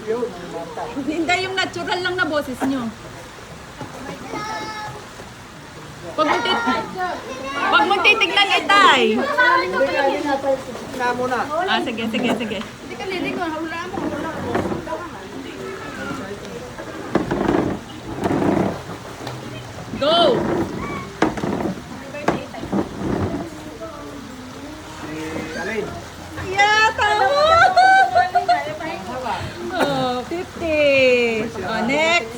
Yun. Hindi yung natural lang na boses nyo. Huwag mong titignan itay. Na muna. Ah, sige. Hindi ka liling, hula mo. Go! Si Alin. Yeah, tama! Oh, 50. Oh, next.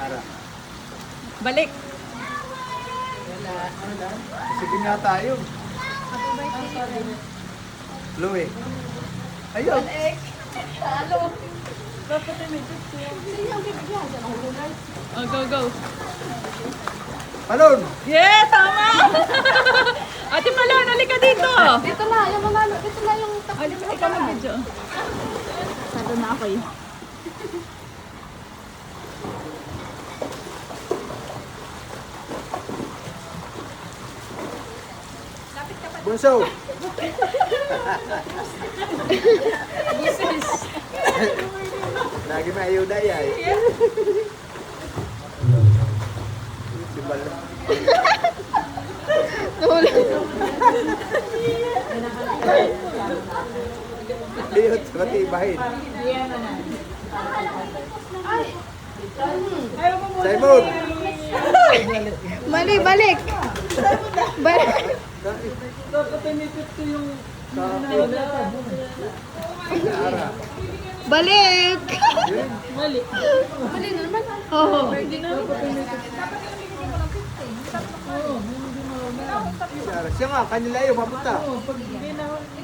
Ara. Balik. Sige nga tayo. Louie. Ayun. Oh, go. Palon. Yeah, tama! Ate Malon, halika dito. Dito na, yung mga, dito na yung tapos. Ikaw mag-video. Sado na ako eh. Bunso. Lagi may ayuda yan. Si Balon. Ayun, matibahin. Simon! Balik, balik. Balik. Ara. Balik. Balik. Balik na naman. Oo. Si Ara. Siya nga, kanila yun, papunta.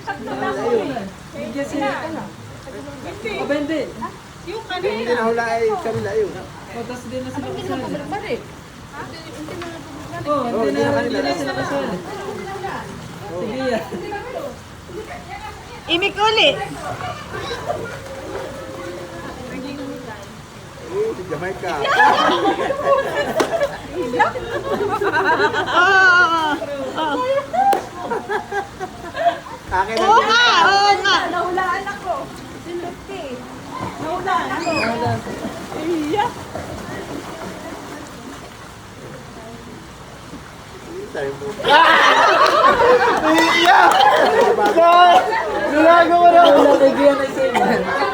Kanila yun. Hindi na hula ay kanila yun. Balik. Oh, hindi na kanila. Imik uli. Si Jamaica. Oo. Akin Oo nga. Nahulaan ako. Sinuti. Nahulaan ako. Iya. Simon. Iya! Gulago mo na! Wala kay Gian ay sa'yo.